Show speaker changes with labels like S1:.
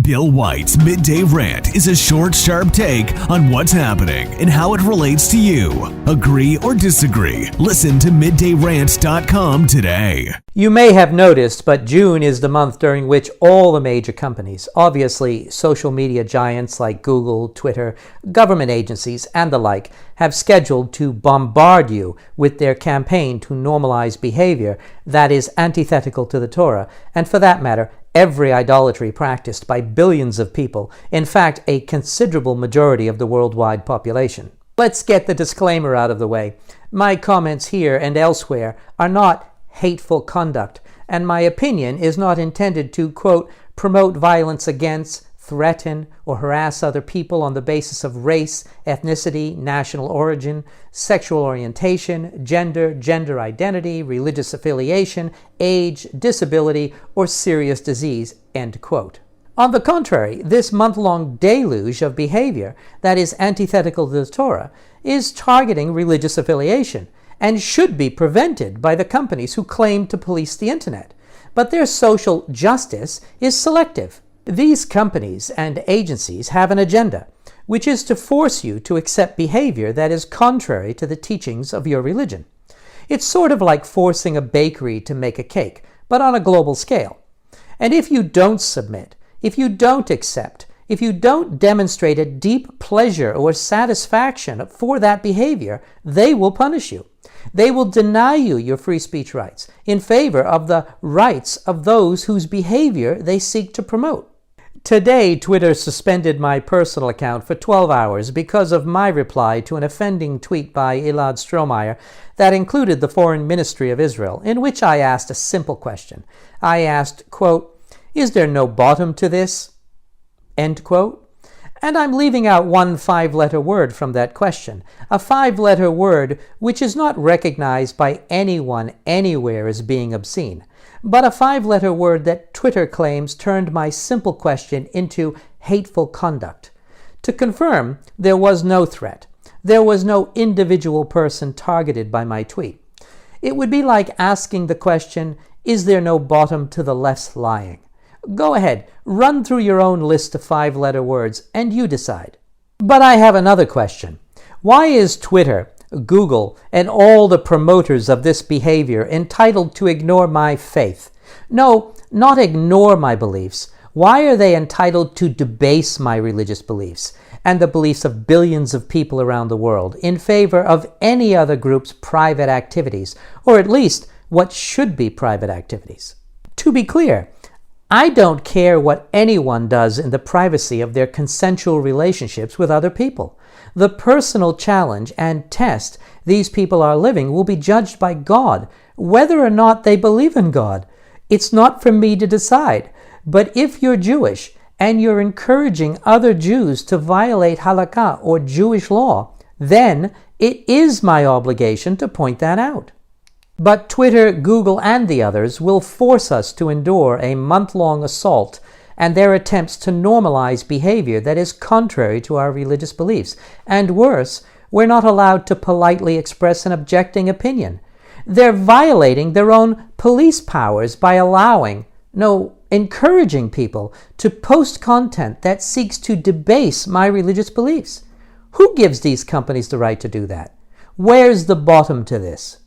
S1: Bill White's Midday Rant is a short, sharp take on what's happening and how it relates to you. Agree or disagree? Listen to middayrant.com today.
S2: You may have noticed, but June is the month during which all the major companies, obviously social media giants like Google, Twitter, government agencies, and the like, have scheduled to bombard you with their campaign to normalize behavior that is antithetical to the Torah, and for that matter, every idolatry practiced by billions of people, in fact, a considerable majority of the worldwide population. Let's get the disclaimer out of the way. My comments here and elsewhere are not hateful conduct, and my opinion is not intended to, quote, promote violence against, threaten, or harass other people on the basis of race, ethnicity, national origin, sexual orientation, gender identity, religious affiliation, age, disability, or serious disease, end quote. On the contrary, this month-long deluge of behavior that is antithetical to the Torah is targeting religious affiliation and should be prevented by the companies who claim to police the internet. But their social justice is selective. These companies and agencies have an agenda, which is to force you to accept behavior that is contrary to the teachings of your religion. It's sort of like forcing a bakery to make a cake, but on a global scale. And if you don't submit, if you don't accept, if you don't demonstrate a deep pleasure or satisfaction for that behavior, they will punish you. They will deny you your free speech rights in favor of the rights of those whose behavior they seek to promote. Today, Twitter suspended my personal account for 12 hours because of my reply to an offending tweet by Elad Strohmeyer that included the Foreign Ministry of Israel, in which I asked a simple question. I asked, quote, "Is there no bottom to this?" End quote. And I'm leaving out one 5-letter word from that question, a 5-letter word which is not recognized by anyone anywhere as being obscene, but a 5-letter word that Twitter claims turned my simple question into hateful conduct. To confirm, there was no threat. There was no individual person targeted by my tweet. It would be like asking the question, is there no bottom to the left's lying? Go ahead, run through your own list of 5-letter words, and you decide. But I have another question. Why is Twitter, Google, and all the promoters of this behavior entitled to ignore my faith? No, not ignore my beliefs. Why are they entitled to debase my religious beliefs and the beliefs of billions of people around the world in favor of any other group's private activities, or at least what should be private activities? To be clear, I don't care what anyone does in the privacy of their consensual relationships with other people. The personal challenge and test these people are living will be judged by God, whether or not they believe in God. It's not for me to decide. But if you're Jewish and you're encouraging other Jews to violate Halakha or Jewish law, then it is my obligation to point that out. But Twitter, Google, and the others will force us to endure a month-long assault and their attempts to normalize behavior that is contrary to our religious beliefs. And worse, we're not allowed to politely express an objecting opinion. They're violating their own police powers by encouraging people to post content that seeks to debase my religious beliefs. Who gives these companies the right to do that? Where's the bottom to this?